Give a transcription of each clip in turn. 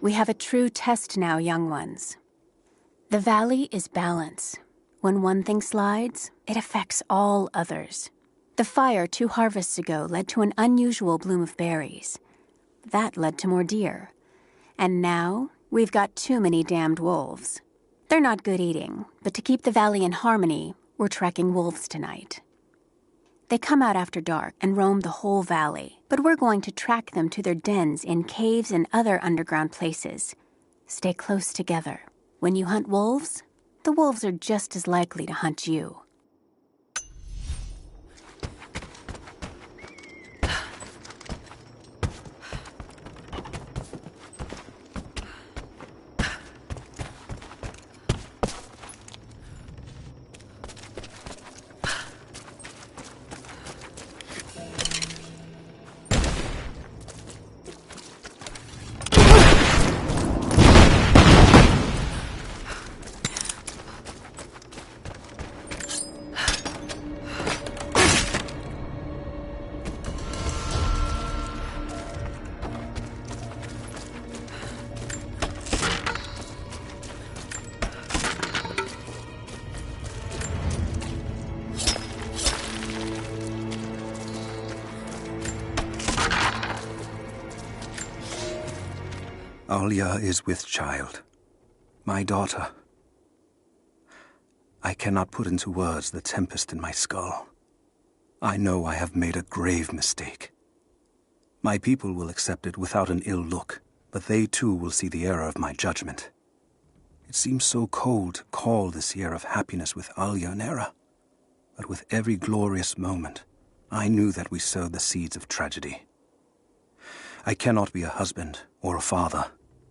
We have a true test now, young ones. The valley is balance. When one thing slides, it affects all others. The fire 2 harvests ago led to an unusual bloom of berries. That led to more deer. And now, we've got too many damned wolves. They're not good eating, but to keep the valley in harmony, we're tracking wolves tonight. They come out after dark and roam the whole valley, but we're going to track them to their dens in caves and other underground places. Stay close together. When you hunt wolves, the wolves are just as likely to hunt you. Alia is with child, my daughter. I cannot put into words the tempest in my skull. I know I have made a grave mistake. My people will accept it without an ill look, but they too will see the error of my judgment. It seems so cold to call this year of happiness with Alia an error, but with every glorious moment, I knew that we sowed the seeds of tragedy. I cannot be a husband or a father,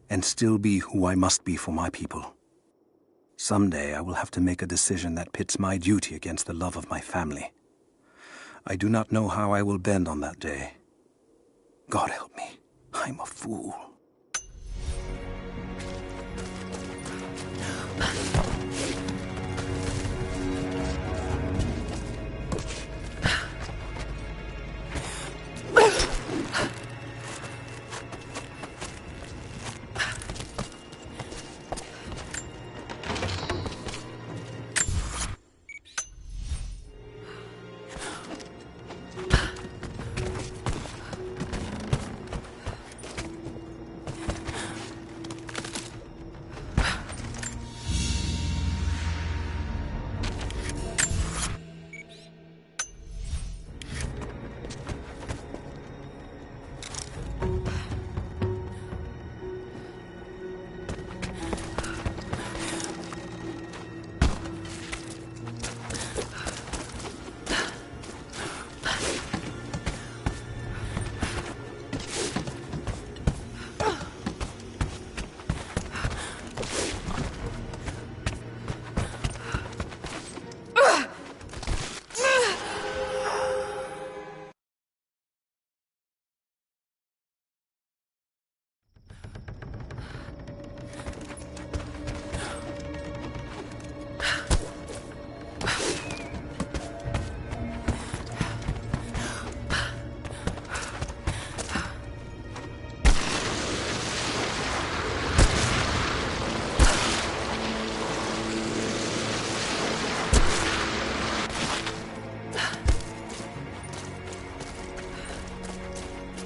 and still be who I must be for my people. Someday I will have to make a decision that pits my duty against the love of my family. I do not know how I will bend on that day. God help me, I'm a fool.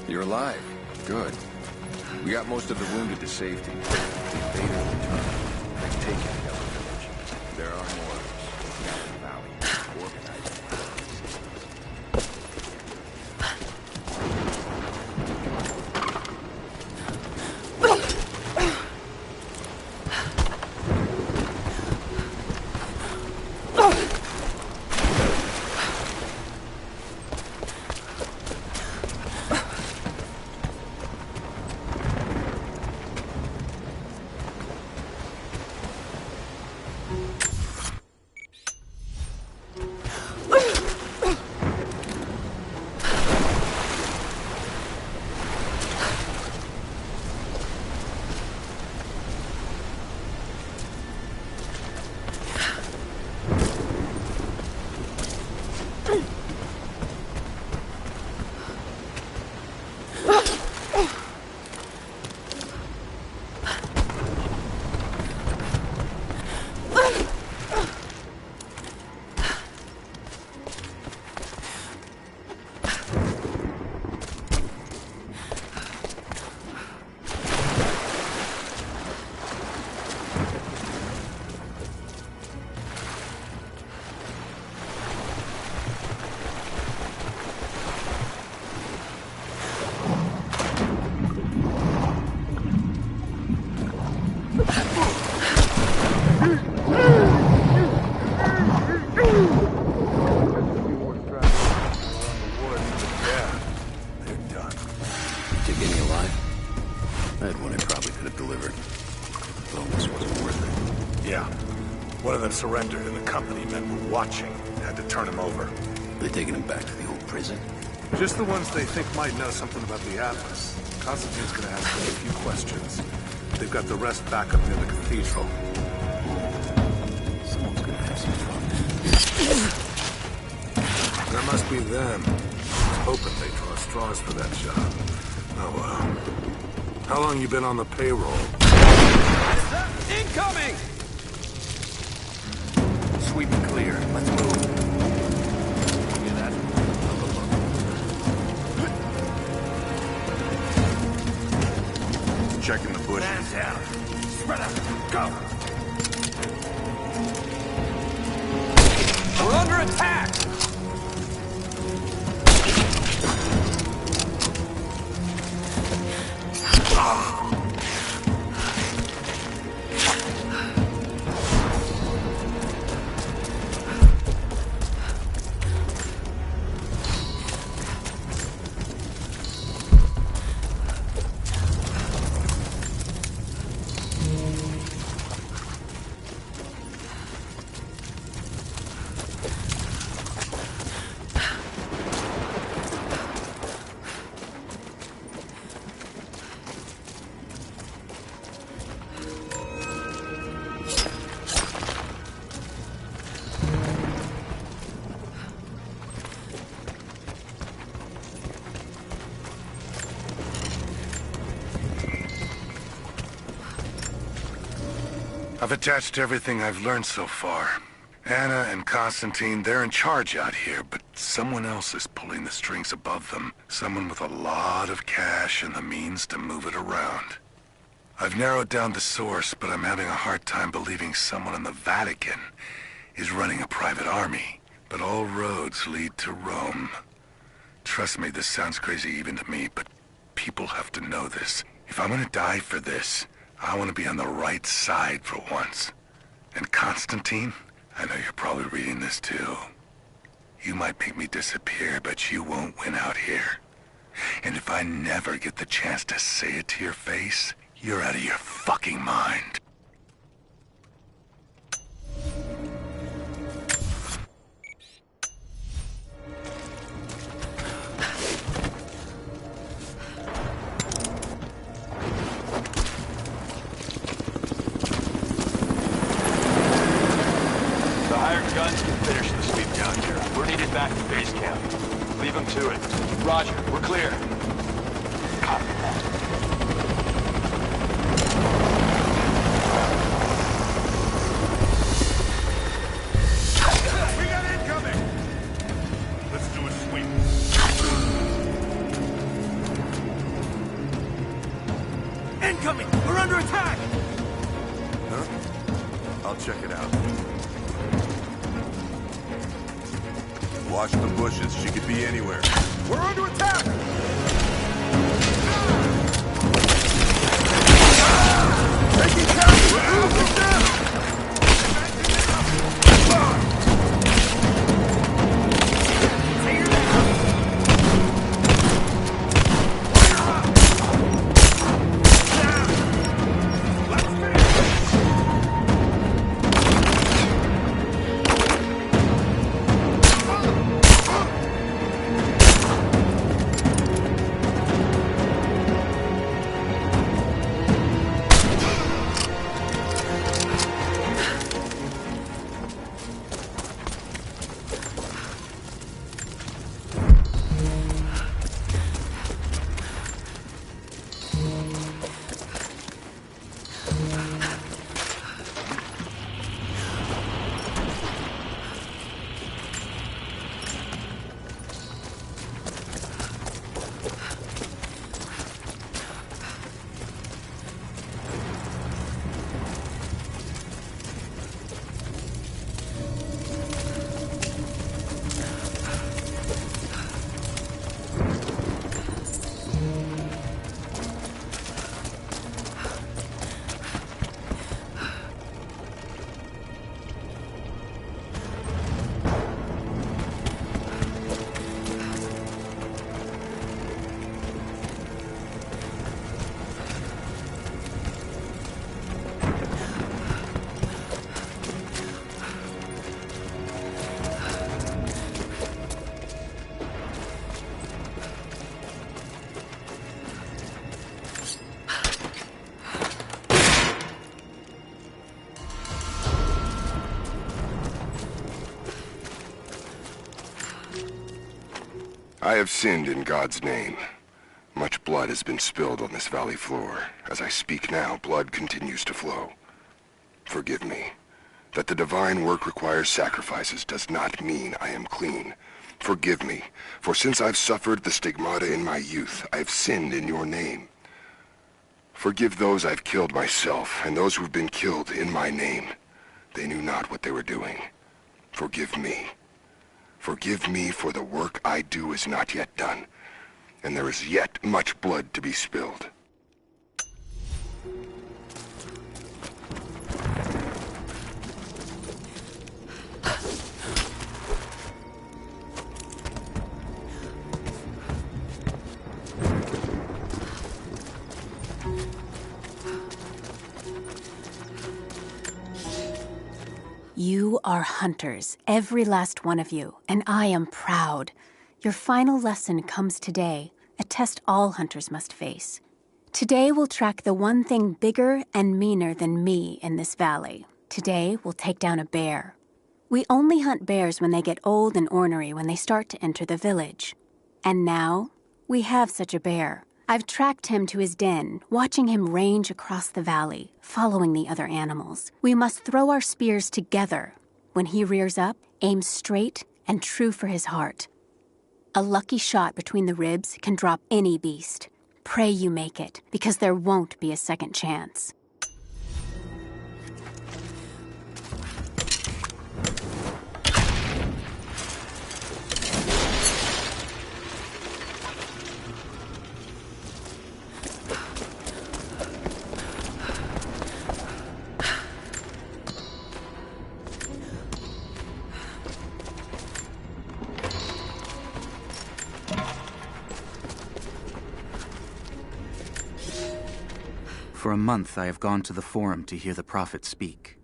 You're alive. Good. We got most of the wounded to safety. The invaders returned. They've taken the other village. There are more of us down in the valley. Organized. surrendered and the company men were watching. Had to turn him over. They're taking him back to the old prison? Just the ones they think might know something about the Atlas. Constantine's gonna ask them a few questions. They've got the rest back up near the cathedral. Someone's gonna have some fun. That must be them. I was hoping they draw straws for that job. Oh well. How long you been on the payroll? Incoming! Sweep and clear. Let's move. Hear that? Checking the bushes. Man down. Spread out. Go! We're under attack! I've attached everything I've learned so far. Anna and Constantine, they're in charge out here, but someone else is pulling the strings above them. Someone with a lot of cash and the means to move it around. I've narrowed down the source, but I'm having a hard time believing someone in the Vatican is running a private army. But all roads lead to Rome. Trust me, this sounds crazy even to me, but people have to know this. If I'm gonna die for this, I want to be on the right side for once. And Constantine, I know you're probably reading this too. You might make me disappear, but you won't win out here. And if I never get the chance to say it to your face, you're out of your fucking mind. Guns can finish the sweep down here. We're needed back to base camp. Leave them to it. Roger, we're clear. Copy that. We got incoming! Let's do a sweep. Incoming! We're under attack! Huh? I'll check it out. Watch the bushes. She could be anywhere. We're under attack! Taking cover! We're losing them! I have sinned in God's name. Much blood has been spilled on this valley floor. As I speak now, blood continues to flow. Forgive me. That the divine work requires sacrifices does not mean I am clean. Forgive me, for since I've suffered the stigmata in my youth, I've sinned in your name. Forgive those I've killed myself, and those who've been killed in my name. They knew not what they were doing. Forgive me. Forgive me, for the work I do is not yet done, and there is yet much blood to be spilled. You are hunters, every last one of you, and I am proud. Your final lesson comes today, a test all hunters must face. Today we'll track the one thing bigger and meaner than me in this valley. Today we'll take down a bear. We only hunt bears when they get old and ornery when they start to enter the village. And now, we have such a bear. I've tracked him to his den, watching him range across the valley, following the other animals. We must throw our spears together. When he rears up, aim straight and true for his heart. A lucky shot between the ribs can drop any beast. Pray you make it, because there won't be a second chance. For a month I have gone to the Forum to hear the prophet speak.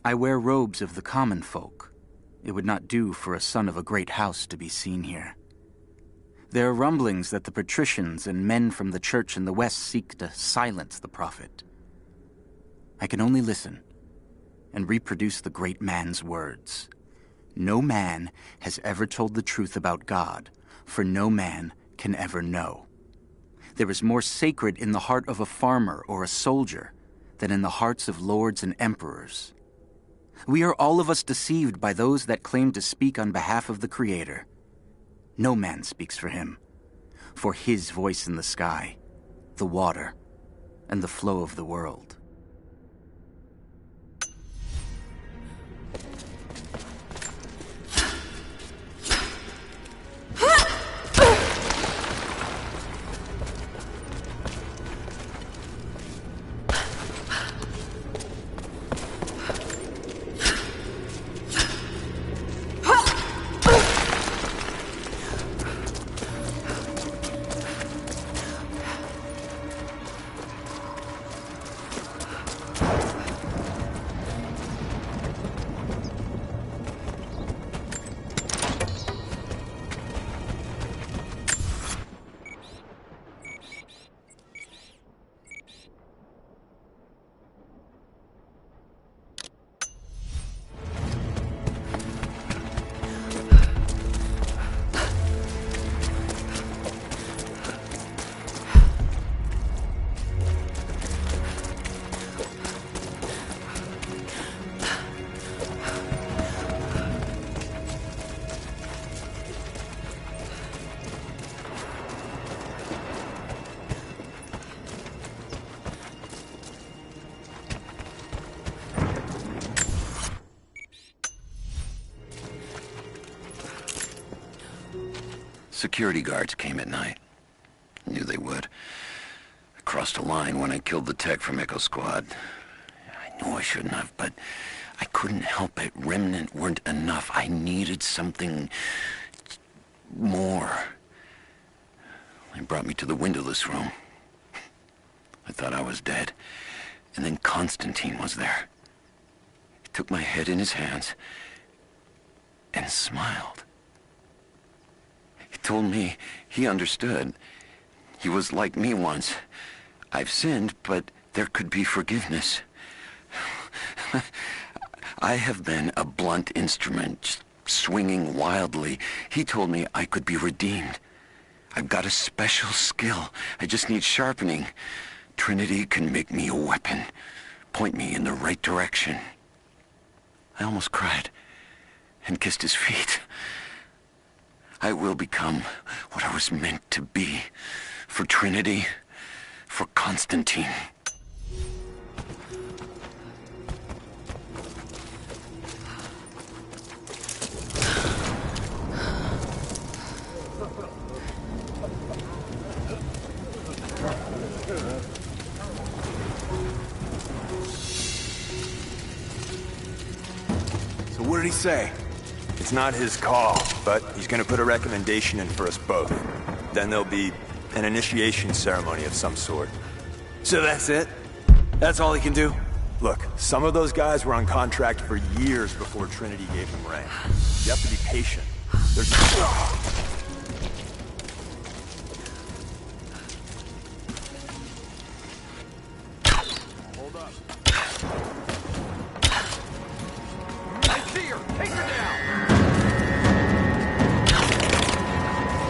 I wear robes of the common folk. It would not do for a son of a great house to be seen here. There are rumblings that the patricians and men from the church in the west seek to silence the prophet. I can only listen and reproduce the great man's words. No man has ever told the truth about God, for no man can ever know. There is more sacred in the heart of a farmer or a soldier than in the hearts of lords and emperors. We are all of us deceived by those that claim to speak on behalf of the Creator. No man speaks for him, for his voice in the sky, the water, and the flow of the world. Security guards came at night. Knew they would. I crossed a line when I killed the tech from Echo Squad. I knew I shouldn't have, but I couldn't help it. Remnant weren't enough. I needed something more. They brought me to the windowless room. I thought I was dead. And then Constantine was there. He took my head in his hands and smiled. He told me he understood. He was like me once. I've sinned, but there could be forgiveness. I have been a blunt instrument, swinging wildly. He told me I could be redeemed. I've got a special skill. I just need sharpening. Trinity can make me a weapon. Point me in the right direction. I almost cried and kissed his feet. I will become what I was meant to be. For Trinity, for Constantine. So what did he say? It's not his call, but he's gonna put a recommendation in for us both. Then there'll be an initiation ceremony of some sort. So that's it? That's all he can do? Look, some of those guys were on contract for years before Trinity gave them rank. You have to be patient. There's... Hold up. I see her! Take her down!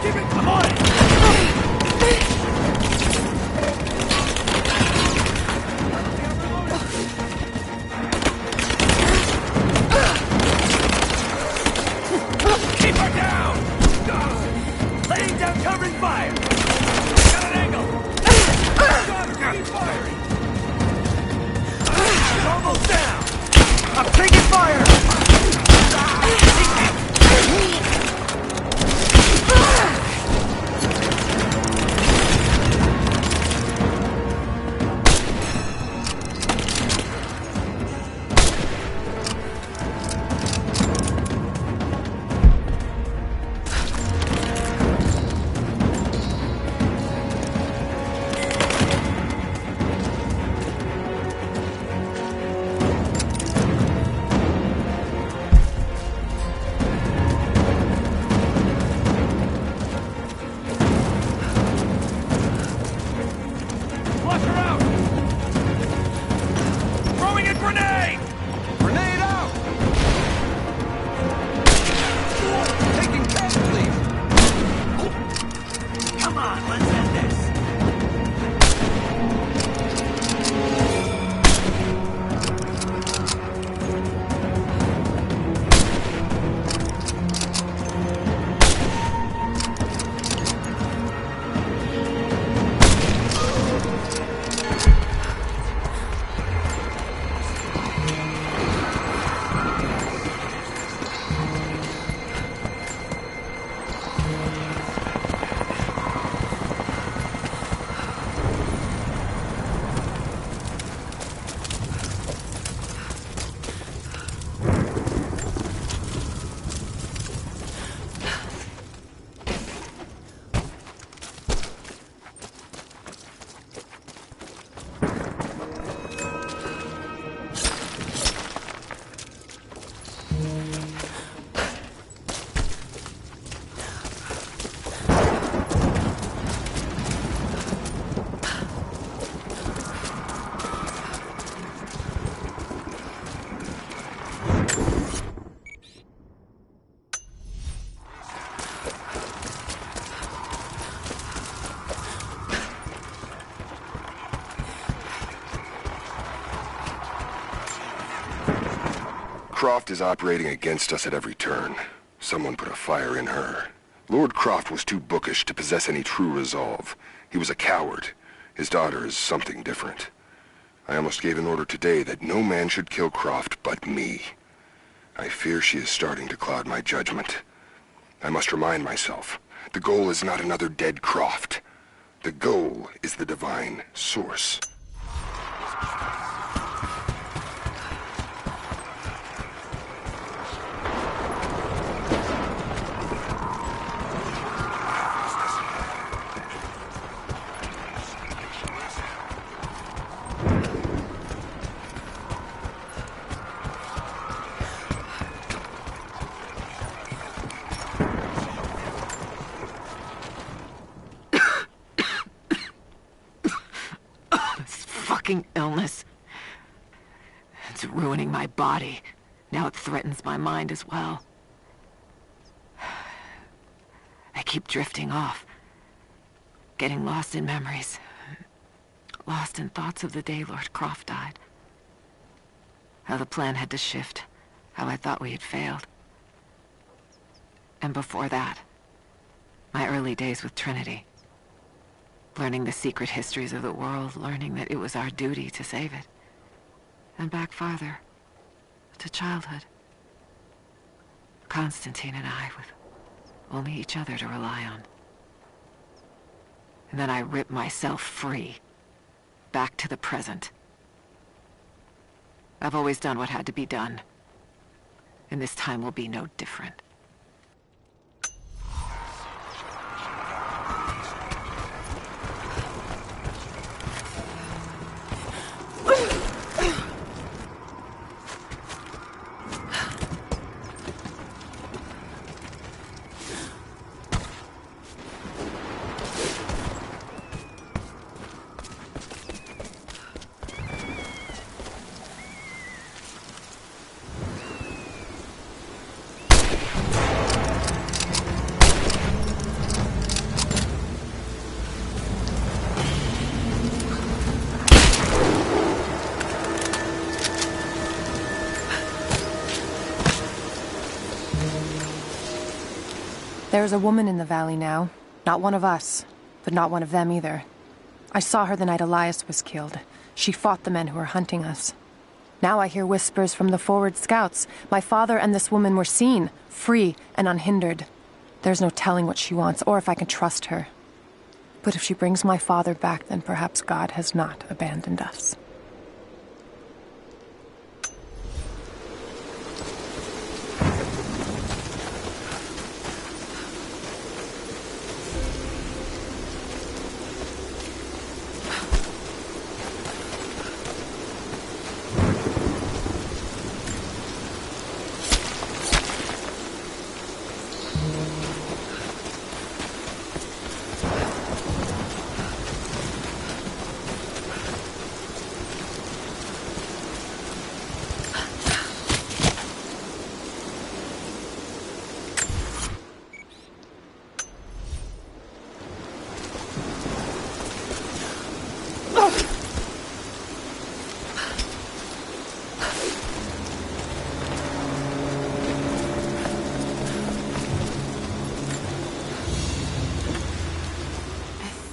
Keep it! Come on! Keep her down! Laying down covering fire! Got an angle! Keep firing! She's almost down! I'm taking fire! Flush her out! Throwing a grenade! Grenade out! Taking casualties! Come on, let's end this! Croft is operating against us at every turn. Someone put a fire in her. Lord Croft was too bookish to possess any true resolve. He was a coward. His daughter is something different. I almost gave an order today that no man should kill Croft but me. I fear she is starting to cloud my judgment. I must remind myself, the goal is not another dead Croft. The goal is the divine source. Illness. It's ruining my body. Now it threatens my mind as well. keep drifting off. Getting lost in memories. Lost in thoughts of the day Lord Croft died. How the plan had to shift. How I thought we had failed. And before that, my early days with Trinity. Learning the secret histories of the world, learning that it was our duty to save it. And back farther, to childhood. Constantine and I, with only each other to rely on. And then I ripped myself free. Back to the present. I've always done what had to be done. And this time will be no different. There's a woman in the valley now. Not one of us, but not one of them either. I saw her the night Elias was killed. She fought the men who were hunting us. Now I hear whispers from the forward scouts. My father and this woman were seen, free and unhindered. There's no telling what she wants, or if I can trust her. But if she brings my father back, then perhaps God has not abandoned us.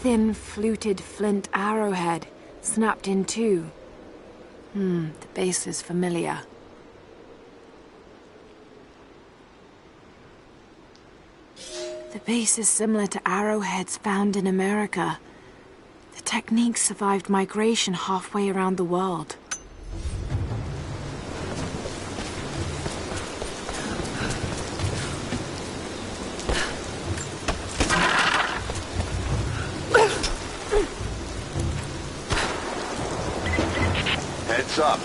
Thin, fluted flint arrowhead, snapped in two. The base is familiar. The base is similar to arrowheads found in America. The technique survived migration halfway around the world. Heads up.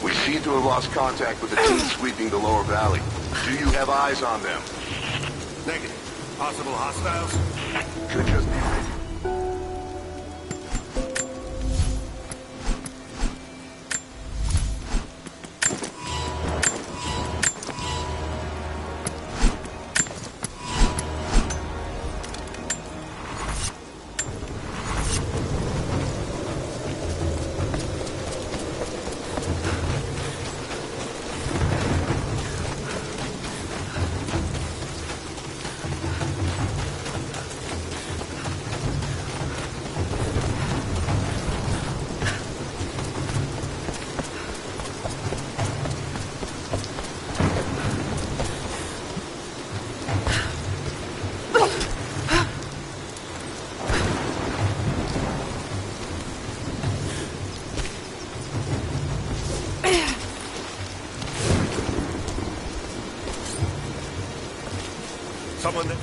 We seem to have lost contact with the team sweeping the lower valley. Do you have eyes on them? Negative. Possible hostiles? Could just be ready. Someone that...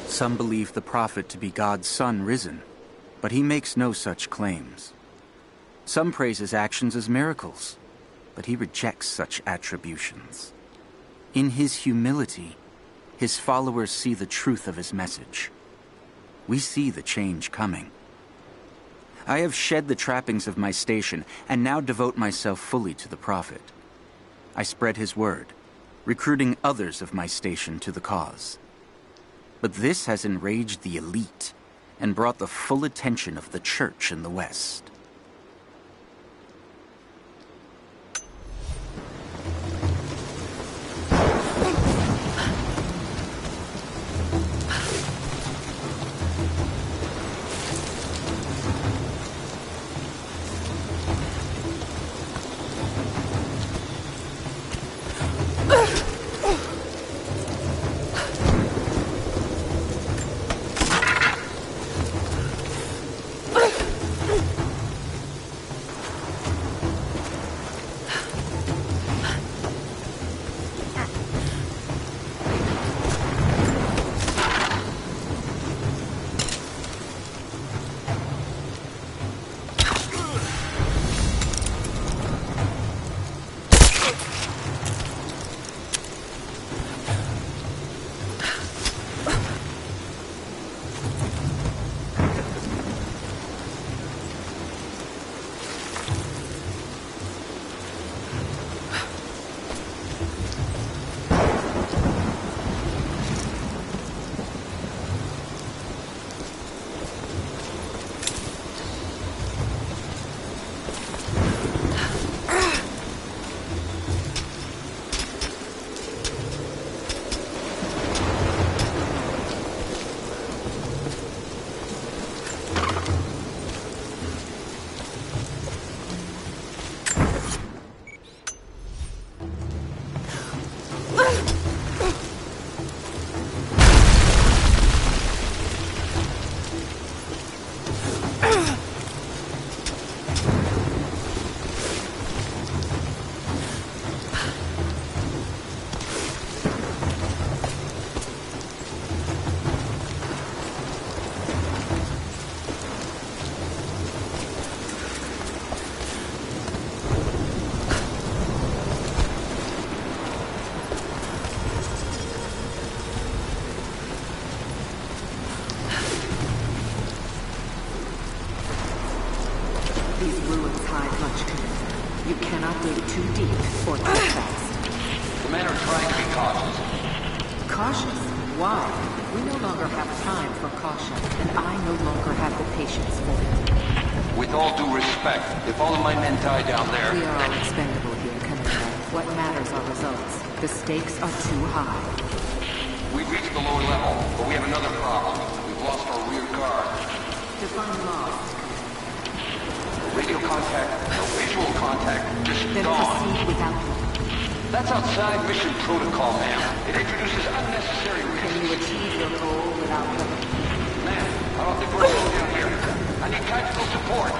Some believe the prophet to be God's son risen, but he makes no such claims. Some praise his actions as miracles. but he rejects such attributions. In his humility, his followers see the truth of his message. We see the change coming. I have shed the trappings of my station and now devote myself fully to the Prophet. I spread his word, recruiting others of my station to the cause. But this has enraged the elite and brought the full attention of the Church in the West. The stakes are too high. We've reached the lower level, but we have another problem. We've lost our rear guard. Define lost. Radio contact, no visual contact, just then gone. Proceed without them. That's outside mission protocol, ma'am. It introduces unnecessary risks. Can you achieve your goal without them? Ma'am, I don't think we're alone down here. I need tactical support.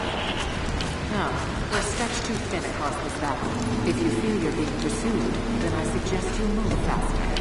No, we're stretched too thin across this valley. If you feel you're being pursued, then I suggest you move faster.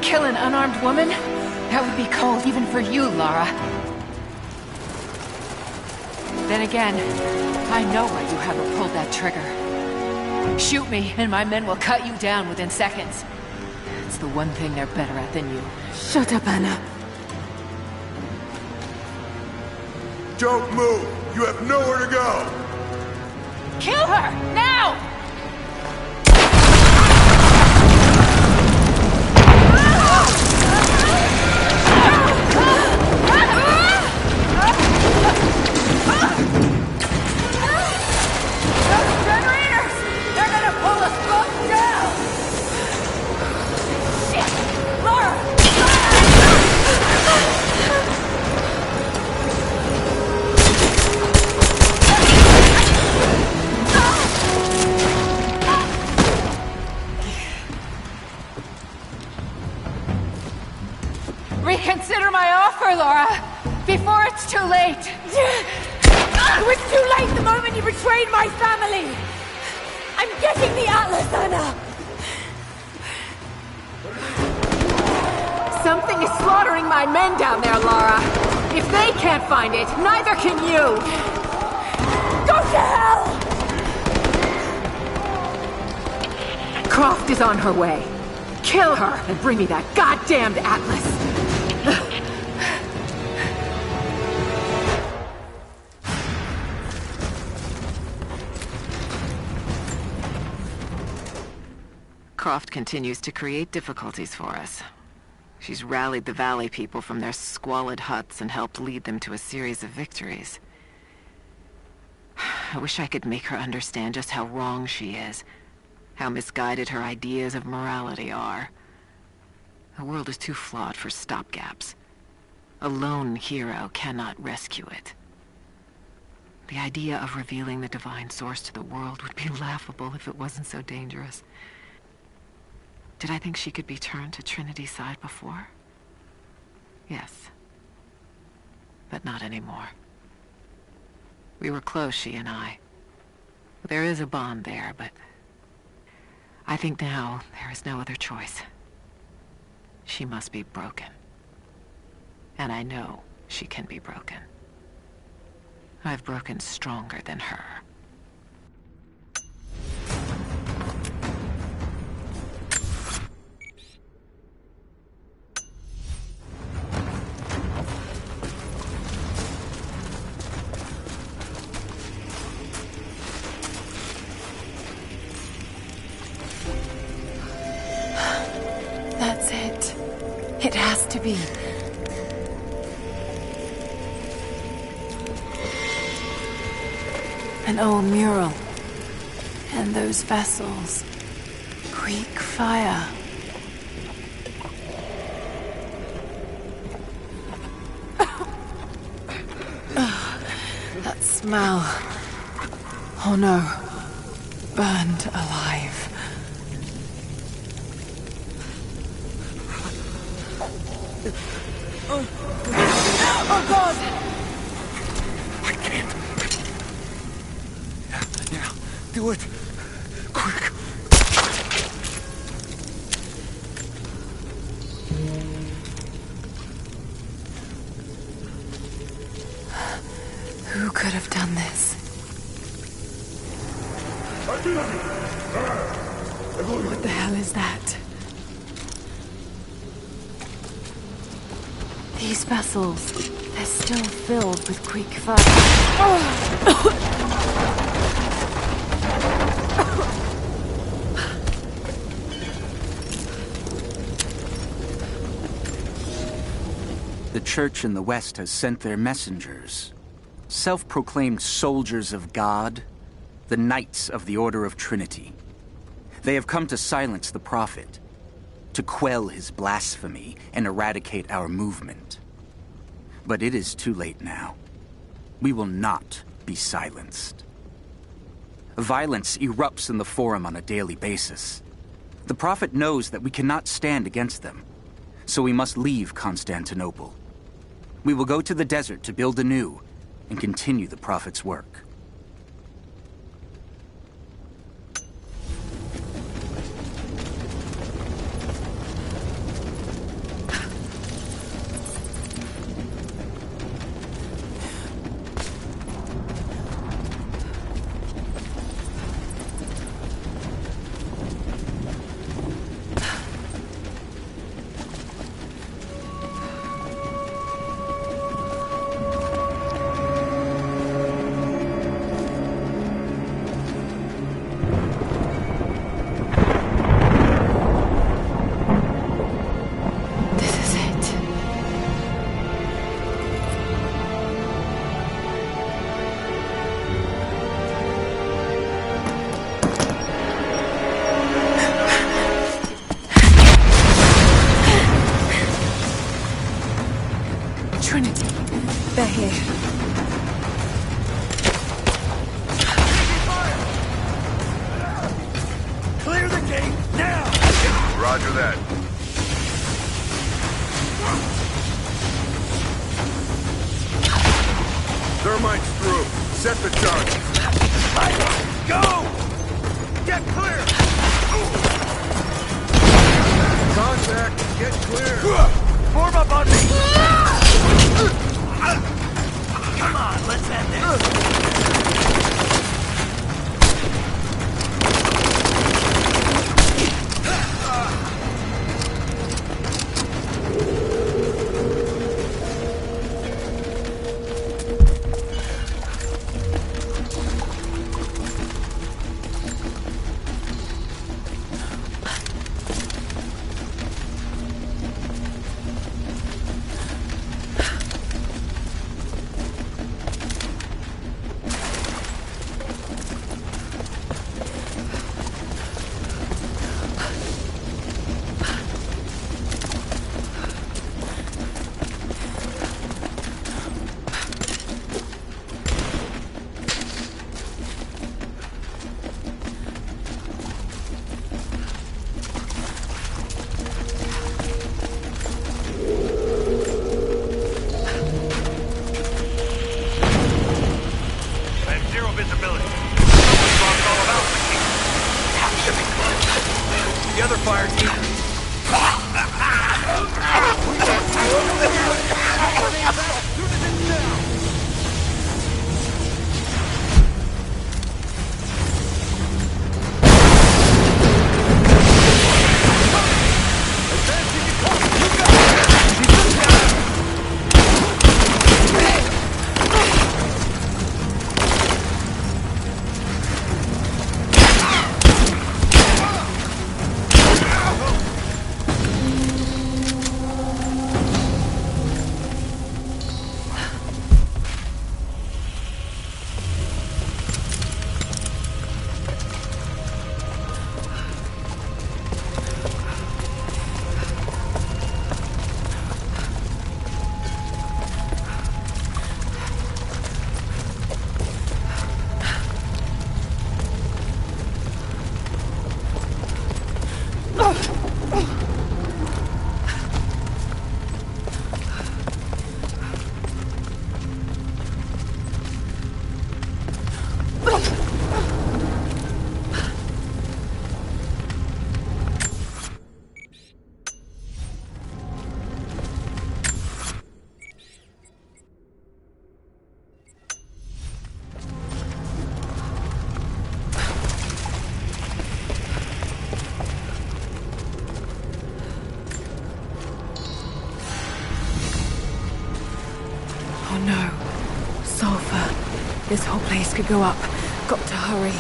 Kill an unarmed woman? That would be cold even for you, Lara. Then again, I know why you haven't pulled that trigger. Shoot me, and my men will cut you down within seconds. It's the one thing they're better at than you. Shut up, Anna. Don't move! You have nowhere to go! Kill her! Now! Reconsider my offer, Laura, before it's too late. It was too late the moment you betrayed my family. I'm getting the Atlas, Anna. Something is slaughtering my men down there, Laura. If they can't find it, neither can you. Go to hell! Croft is on her way. Kill her and bring me that goddamned Atlas. Croft continues to create difficulties for us. She's rallied the Valley people from their squalid huts and helped lead them to a series of victories. I wish I could make her understand just how wrong she is, how misguided her ideas of morality are. The world is too flawed for stopgaps. A lone hero cannot rescue it. The idea of revealing the divine source to the world would be laughable if it wasn't so dangerous. Did I think she could be turned to Trinity's side before? Yes. But not anymore. We were close, she and I. There is a bond there, but I think now there is no other choice. She must be broken. And I know she can be broken. I've broken stronger than her. That's it. It has to be. An old mural. And those vessels. Greek fire. That smell. Oh no. Burned alive. Oh God! I can't. Yeah, do it. Quick. Who could have done this? What the hell is that? These vessels, they're still filled with Greek fire. The Church in the West has sent their messengers, self-proclaimed soldiers of God, the Knights of the Order of Trinity. They have come to silence the Prophet, to quell his blasphemy and eradicate our movement. But it is too late now. We will not be silenced. Violence erupts in the Forum on a daily basis. The Prophet knows that we cannot stand against them, so we must leave Constantinople. We will go to the desert to build anew and continue the Prophet's work. Trinity, they're here. Clear the gate now! Roger that. Set the charge. Go! Get clear! Contact. Get clear. Form up on me! Come on, let's end this. The other fire team. This whole place could go up. Got to hurry.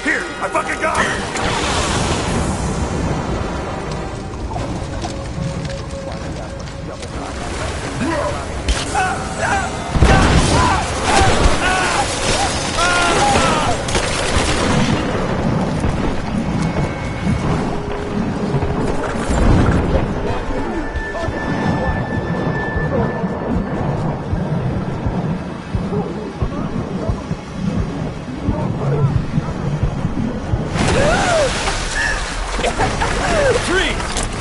Here, I fucking got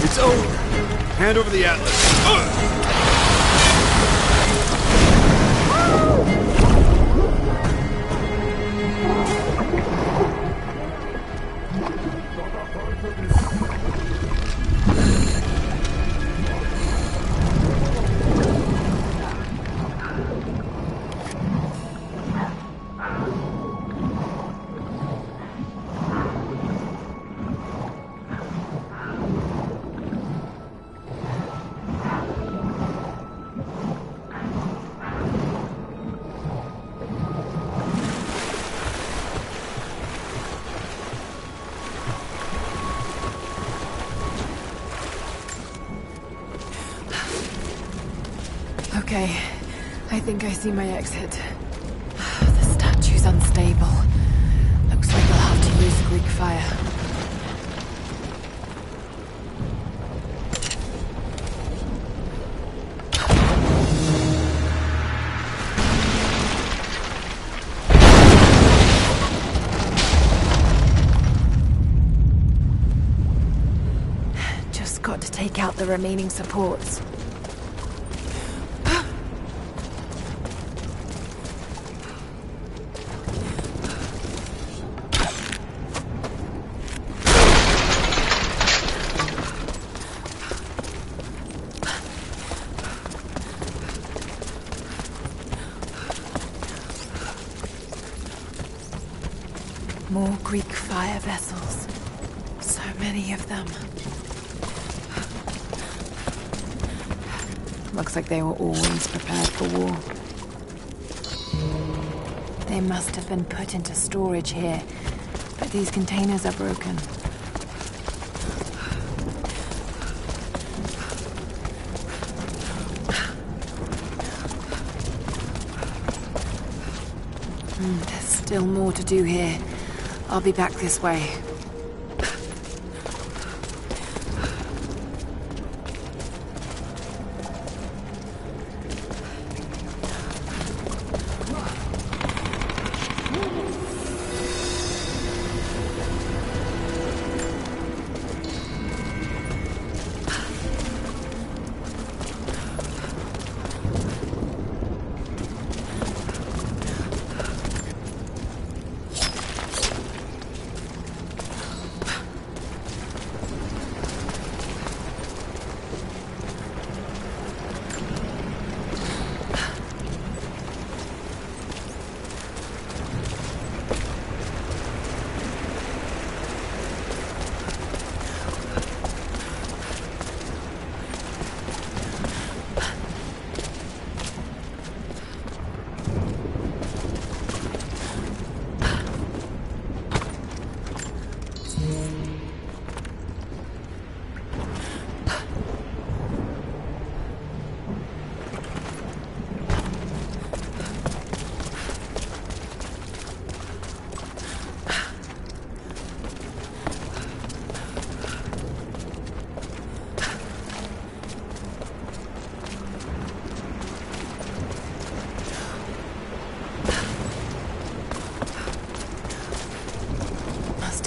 It's over. Hand over the atlas. Okay, I think I see my exit. The statue's unstable. Looks like we'll have to use Greek fire. Just got to take out the remaining supports. More Greek fire vessels. So many of them. Looks like they were always prepared for war. They must have been put into storage here, but these containers are broken. There's still more to do here. I'll be back this way.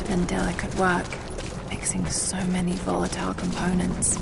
And delicate work, mixing so many volatile components.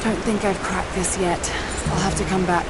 Don't think I've cracked this yet. I'll have to come back.